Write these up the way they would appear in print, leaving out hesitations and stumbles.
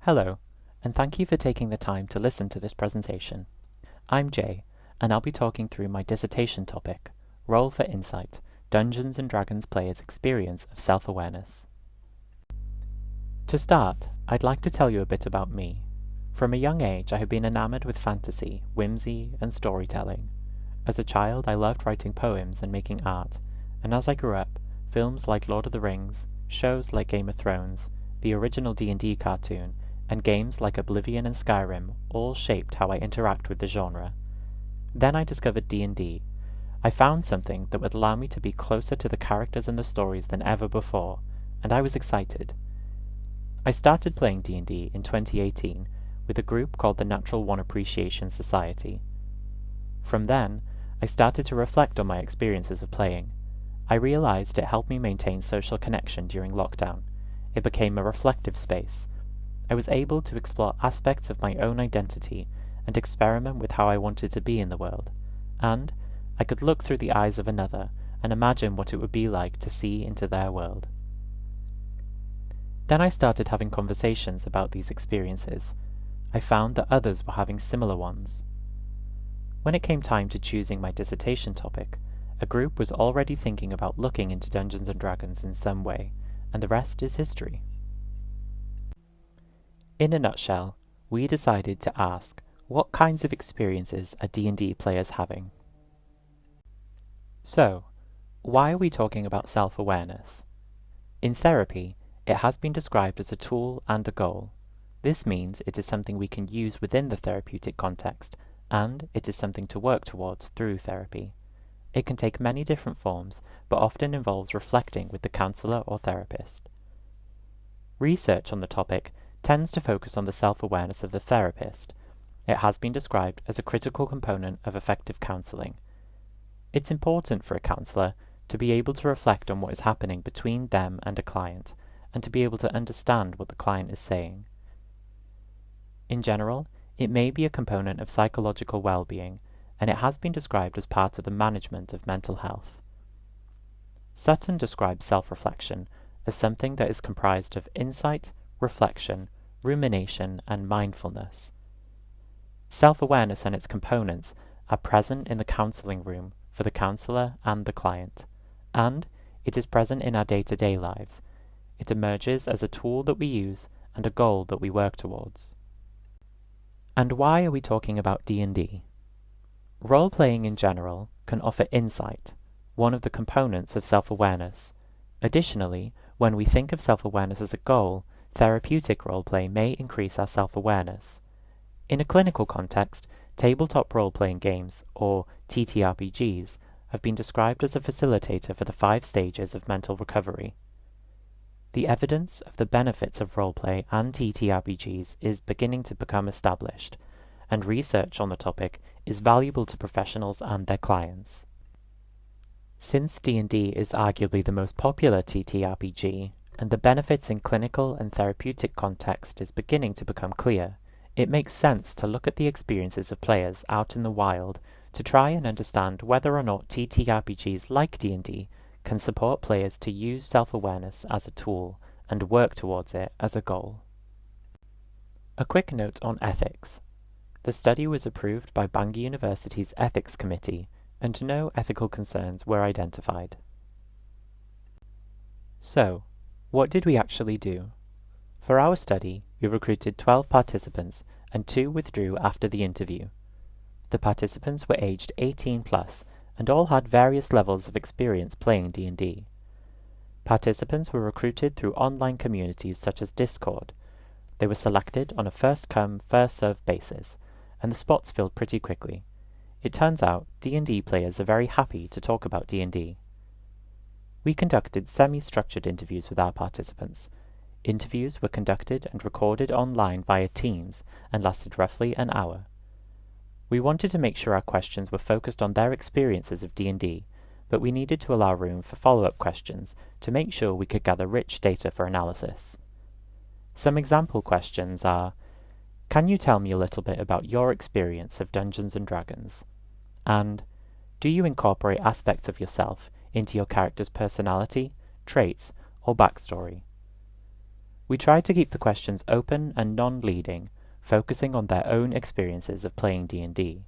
Hello, and thank you for taking the time to listen to this presentation. I'm Jay, and I'll be talking through my dissertation topic, Roll for Insight, Dungeons & Dragons Players' Experience of Self-Awareness. To start, I'd like to tell you a bit about me. From a young age, I have been enamored with fantasy, whimsy, and storytelling. As a child, I loved writing poems and making art, and as I grew up, films like Lord of the Rings, shows like Game of Thrones, the original D&D cartoon, and games like Oblivion and Skyrim all shaped how I interact with the genre. Then I discovered D&D. I found something that would allow me to be closer to the characters and the stories than ever before, and I was excited. I started playing D&D in 2018 with a group called the Natural One Appreciation Society. From then, I started to reflect on my experiences of playing. I realized it helped me maintain social connection during lockdown. It became a reflective space. I was able to explore aspects of my own identity and experiment with how I wanted to be in the world, and I could look through the eyes of another and imagine what it would be like to see into their world. Then I started having conversations about these experiences. I found that others were having similar ones. When it came time to choosing my dissertation topic, a group was already thinking about looking into Dungeons & Dragons in some way, and the rest is history. In a nutshell, we decided to ask, what kinds of experiences are D&D players having? So, why are we talking about self-awareness? In therapy, it has been described as a tool and a goal. This means it is something we can use within the therapeutic context, and it is something to work towards through therapy. It can take many different forms, but often involves reflecting with the counselor or therapist. Research on the topic tends to focus on the self-awareness of the therapist. It has been described as a critical component of effective counseling. It's important for a counselor to be able to reflect on what is happening between them and a client, and to be able to understand what the client is saying. In general, it may be a component of psychological well-being, and it has been described as part of the management of mental health. Sutton describes self-reflection as something that is comprised of insight, reflection, rumination, and mindfulness. Self-awareness and its components are present in the counseling room for the counselor and the client, and it is present in our day-to-day lives. It emerges as a tool that we use and a goal that we work towards. And why are we talking about D&D? Role-playing in general can offer insight, one of the components of self-awareness. Additionally, when we think of self-awareness as a goal, therapeutic role-play may increase our self-awareness. In a clinical context, tabletop role-playing games, or TTRPGs, have been described as a facilitator for the 5 stages of mental recovery. The evidence of the benefits of role-play and TTRPGs is beginning to become established, and research on the topic is valuable to professionals and their clients. Since D&D is arguably the most popular TTRPG, and the benefits in clinical and therapeutic context is beginning to become clear, it makes sense to look at the experiences of players out in the wild to try and understand whether or not TTRPGs like D&D can support players to use self-awareness as a tool and work towards it as a goal. A quick note on ethics. The study was approved by Bangor University's Ethics Committee, and no ethical concerns were identified. So, what did we actually do? For our study, we recruited 12 participants, and 2 withdrew after the interview. The participants were aged 18 plus, and all had various levels of experience playing D&D. Participants were recruited through online communities such as Discord. They were selected on a first-come, first-served basis, and the spots filled pretty quickly. It turns out D&D players are very happy to talk about D&D. We conducted semi-structured interviews with our participants. Interviews were conducted and recorded online via Teams and lasted roughly an hour. We wanted to make sure our questions were focused on their experiences of D&D, but we needed to allow room for follow-up questions to make sure we could gather rich data for analysis. Some example questions are, can you tell me a little bit about your experience of Dungeons & Dragons? And, do you incorporate aspects of yourself into your character's personality, traits, or backstory? We tried to keep the questions open and non-leading, focusing on their own experiences of playing D&D.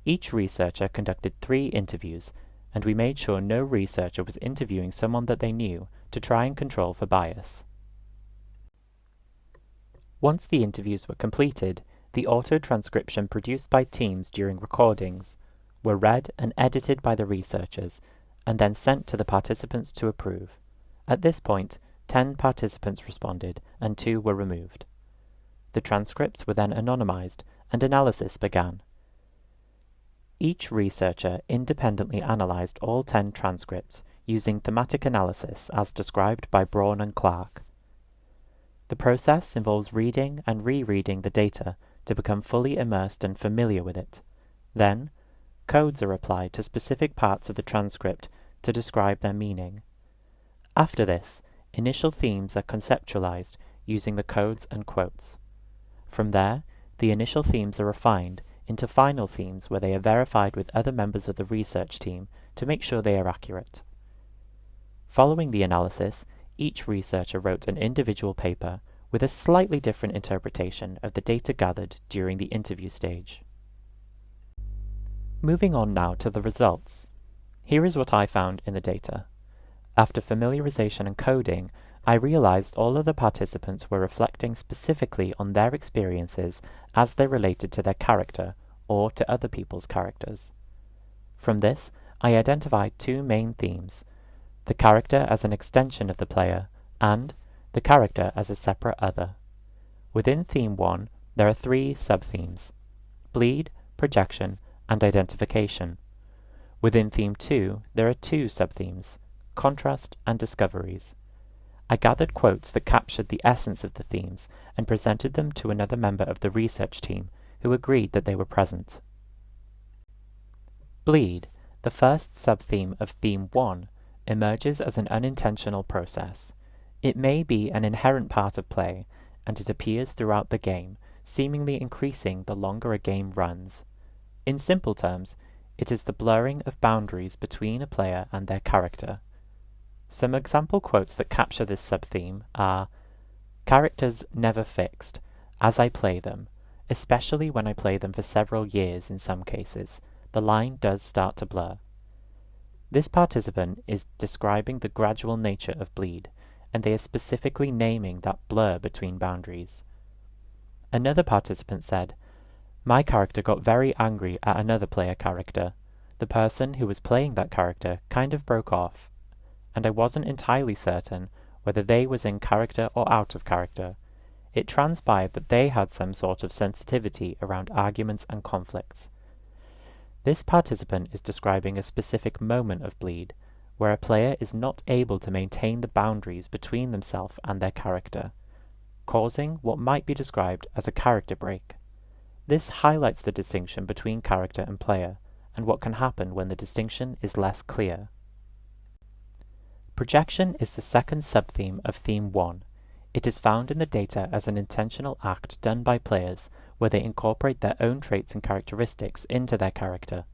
Each researcher conducted 3 interviews, and we made sure no researcher was interviewing someone that they knew to try and control for bias. Once the interviews were completed, the auto-transcription produced by teams during recordings were read and edited by the researchers, and then sent to the participants to approve. At this point, 10 participants responded, and 2 were removed. The transcripts were then anonymized, and analysis began. Each researcher independently analyzed all 10 transcripts using thematic analysis as described by Braun and Clark. The process involves reading and rereading the data to become fully immersed and familiar with it. Then, codes are applied to specific parts of the transcript to describe their meaning. After this, initial themes are conceptualized using the codes and quotes. From there, the initial themes are refined into final themes where they are verified with other members of the research team to make sure they are accurate. Following the analysis, each researcher wrote an individual paper with a slightly different interpretation of the data gathered during the interview stage. Moving on now to the results. Here is what I found in the data. After familiarization and coding, I realized all of the participants were reflecting specifically on their experiences as they related to their character or to other people's characters. From this, I identified 2 main themes: the character as an extension of the player, and the character as a separate other. Within Theme 1, there are 3 subthemes: bleed, projection, and identification. Within Theme 2, there are 2 subthemes: contrast and discoveries. I gathered quotes that captured the essence of the themes and presented them to another member of the research team who agreed that they were present. Bleed, the first subtheme of Theme 1, emerges as an unintentional process. It may be an inherent part of play, and it appears throughout the game, seemingly increasing the longer a game runs. In simple terms, it is the blurring of boundaries between a player and their character. Some example quotes that capture this subtheme are, "Characters never fixed, as I play them, especially when I play them for several years in some cases, the line does start to blur." This participant is describing the gradual nature of bleed, and they are specifically naming that blur between boundaries. Another participant said, "My character got very angry at another player character. The person who was playing that character kind of broke off, and I wasn't entirely certain whether they was in character or out of character. It transpired that they had some sort of sensitivity around arguments and conflicts." This participant is describing a specific moment of bleed, where a player is not able to maintain the boundaries between themselves and their character, causing what might be described as a character break. This highlights the distinction between character and player, and what can happen when the distinction is less clear. Projection is the second subtheme of Theme 1. It is found in the data as an intentional act done by players where they incorporate their own traits and characteristics into their character.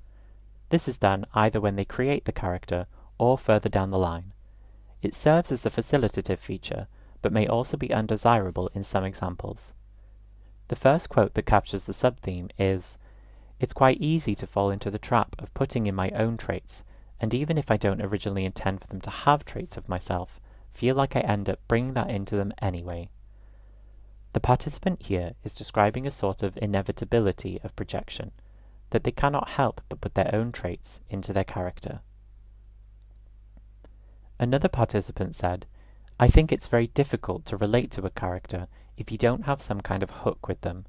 This is done either when they create the character or further down the line. It serves as a facilitative feature, but may also be undesirable in some examples. The first quote that captures the subtheme is, "It's quite easy to fall into the trap of putting in my own traits, and even if I don't originally intend for them to have traits of myself, feel like I end up bringing that into them anyway." The participant here is describing a sort of inevitability of projection, that they cannot help but put their own traits into their character. Another participant said, "I think it's very difficult to relate to a character if you don't have some kind of hook with them."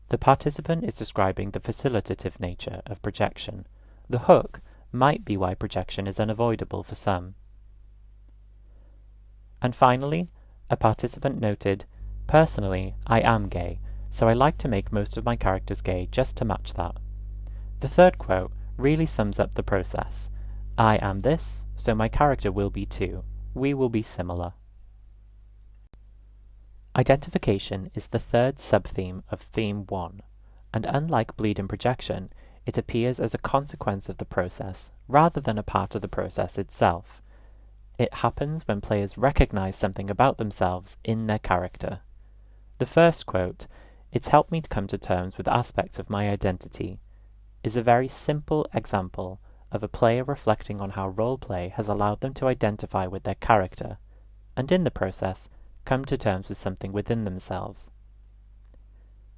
The participant is describing the facilitative nature of projection. The hook might be why projection is unavoidable for some. And finally, a participant noted, "Personally, I am gay, so I like to make most of my characters gay just to match that." The third quote really sums up the process. "I am this, so my character will be too. We will be similar." Identification is the third subtheme of Theme 1, and unlike bleed and projection, it appears as a consequence of the process rather than a part of the process itself. It happens when players recognize something about themselves in their character. The first quote, "It's helped me to come to terms with aspects of my identity," is a very simple example of a player reflecting on how roleplay has allowed them to identify with their character, and in the process, come to terms with something within themselves.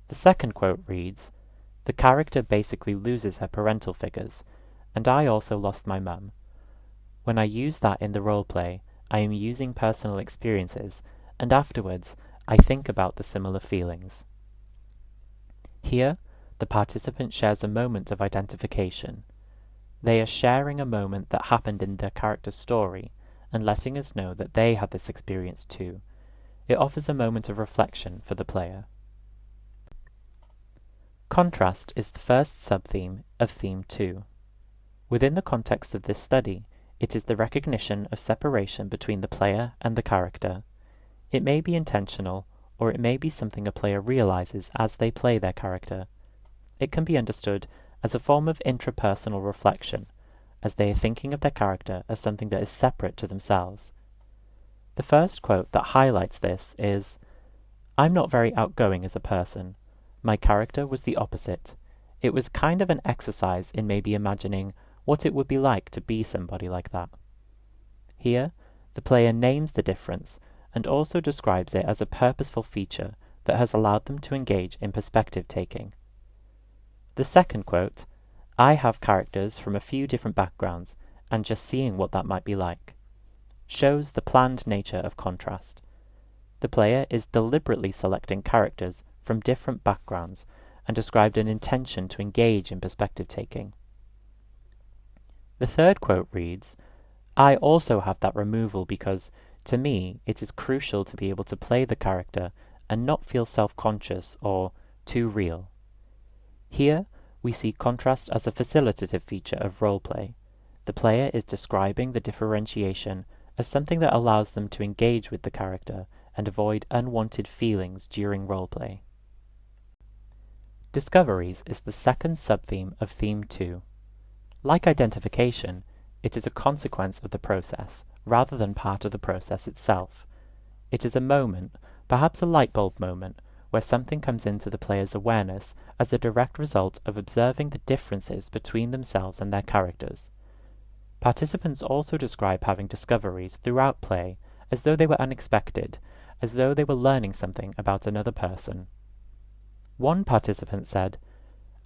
The second quote reads, "The character basically loses her parental figures, and I also lost my mum. When I use that in the roleplay, I am using personal experiences, and afterwards, I think about the similar feelings." Here, the participant shares a moment of identification. They are sharing a moment that happened in their character's story, and letting us know that they had this experience too. It offers a moment of reflection for the player. Contrast is the first subtheme of Theme 2. Within the context of this study, it is the recognition of separation between the player and the character. It may be intentional, or it may be something a player realizes as they play their character. It can be understood as a form of intrapersonal reflection, as they are thinking of their character as something that is separate to themselves. The first quote that highlights this is, "I'm not very outgoing as a person. My character was the opposite. It was kind of an exercise in maybe imagining what it would be like to be somebody like that." Here, the player names the difference and also describes it as a purposeful feature that has allowed them to engage in perspective taking. The second quote, "I have characters from a few different backgrounds, and just seeing what that might be like," shows the planned nature of contrast. The player is deliberately selecting characters from different backgrounds and described an intention to engage in perspective taking. The third quote reads, "I also have that removal because, to me, it is crucial to be able to play the character and not feel self-conscious or too real." Here, we see contrast as a facilitative feature of roleplay. The player is describing the differentiation as something that allows them to engage with the character and avoid unwanted feelings during roleplay. Discoveries is the second subtheme of Theme 2. Like identification, it is a consequence of the process, rather than part of the process itself. It is a moment, perhaps a light bulb moment, where something comes into the player's awareness as a direct result of observing the differences between themselves and their characters. Participants also describe having discoveries throughout play as though they were unexpected, as though they were learning something about another person. One participant said,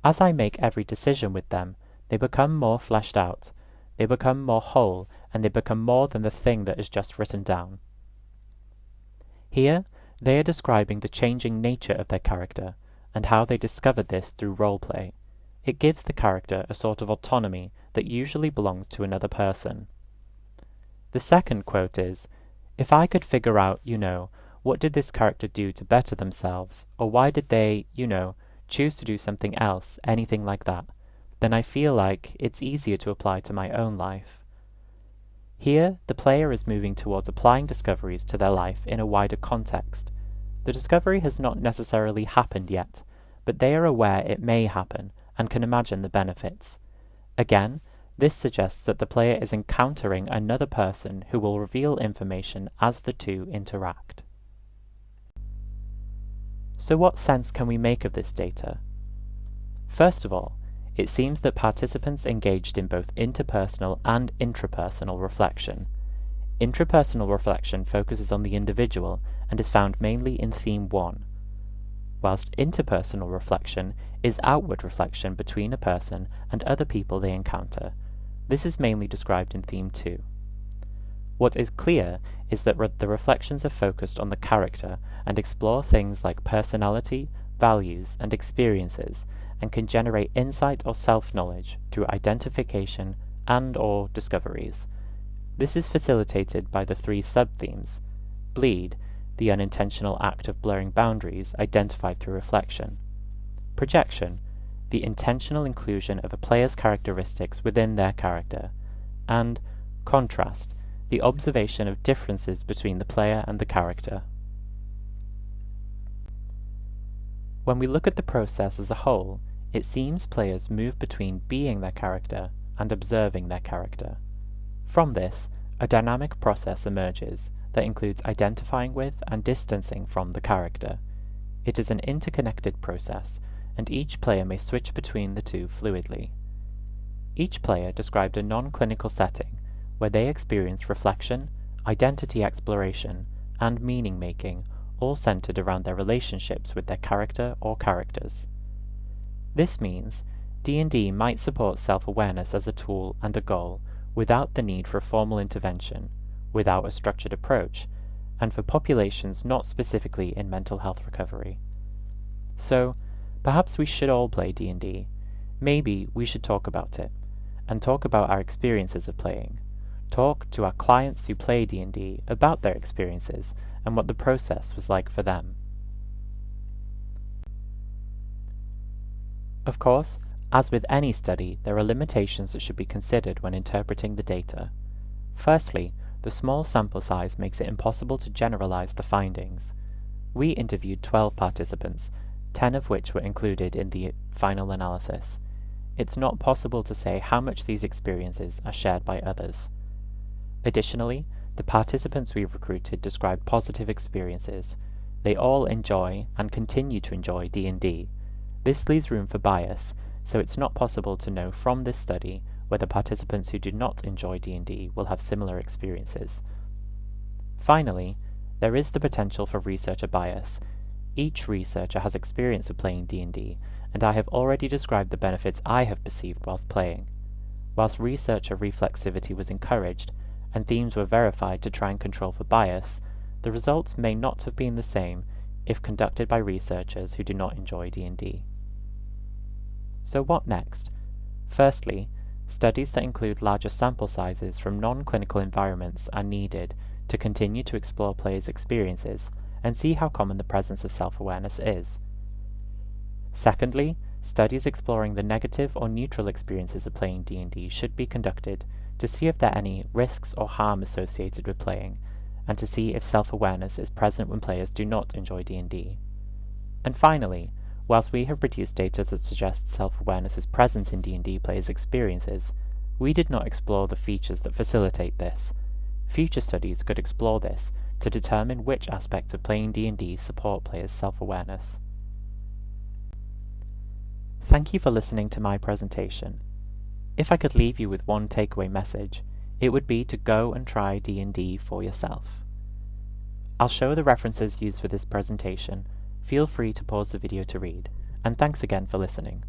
"As I make every decision with them, they become more fleshed out. They become more whole, and they become more than the thing that is just written down." Here, they are describing the changing nature of their character, and how they discovered this through roleplay. It gives the character a sort of autonomy that usually belongs to another person. The second quote is, "If I could figure out, what did this character do to better themselves, or why did they, choose to do something else, anything like that, then I feel like it's easier to apply to my own life." Here, the player is moving towards applying discoveries to their life in a wider context. The discovery has not necessarily happened yet, but they are aware it may happen and can imagine the benefits. Again, this suggests that the player is encountering another person who will reveal information as the two interact. So what sense can we make of this data? First of all, it seems that participants engaged in both interpersonal and intrapersonal reflection. Intrapersonal reflection focuses on the individual and is found mainly in Theme 1, whilst interpersonal reflection is outward reflection between a person and other people they encounter. This is mainly described in Theme 2. What is clear is that the reflections are focused on the character and explore things like personality, values, and experiences, and can generate insight or self-knowledge through identification and/or discoveries. This is facilitated by the three subthemes: bleed, the unintentional act of blurring boundaries identified through reflection; projection, the intentional inclusion of a player's characteristics within their character; and contrast, the observation of differences between the player and the character. When we look at the process as a whole, it seems players move between being their character and observing their character. From this, a dynamic process emerges that includes identifying with and distancing from the character. It is an interconnected process, and each player may switch between the two fluidly. Each player described a non-clinical setting where they experienced reflection, identity exploration, and meaning-making, all centered around their relationships with their character or characters. This means D&D might support self-awareness as a tool and a goal without the need for a formal intervention, without a structured approach, and for populations not specifically in mental health recovery. So, perhaps we should all play D&D. Maybe we should talk about it, and talk about our experiences of playing. Talk to our clients who play D&D about their experiences and what the process was like for them. Of course, as with any study, there are limitations that should be considered when interpreting the data. Firstly, the small sample size makes it impossible to generalize the findings. We interviewed 12 participants, 10 of which were included in the final analysis. It's not possible to say how much these experiences are shared by others. Additionally, the participants we recruited described positive experiences. They all enjoy and continue to enjoy D&D. This leaves room for bias, so it's not possible to know from this study whether participants who do not enjoy D&D will have similar experiences. Finally, there is the potential for researcher bias. Each researcher has experience of playing D&D, and I have already described the benefits I have perceived whilst playing. Whilst researcher reflexivity was encouraged, and themes were verified to try and control for bias, the results may not have been the same if conducted by researchers who do not enjoy D&D. So what next? Firstly, studies that include larger sample sizes from non-clinical environments are needed to continue to explore players' experiences and see how common the presence of self-awareness is. Secondly, studies exploring the negative or neutral experiences of playing D&D should be conducted to see if there are any risks or harm associated with playing, and to see if self-awareness is present when players do not enjoy D&D. And finally, whilst we have produced data that suggests self-awareness is present in D&D players' experiences, we did not explore the features that facilitate this. Future studies could explore this to determine which aspects of playing D&D support players' self-awareness. Thank you for listening to my presentation. If I could leave you with one takeaway message, it would be to go and try D&D for yourself. I'll show the references used for this presentation. Feel free to pause the video to read, and thanks again for listening.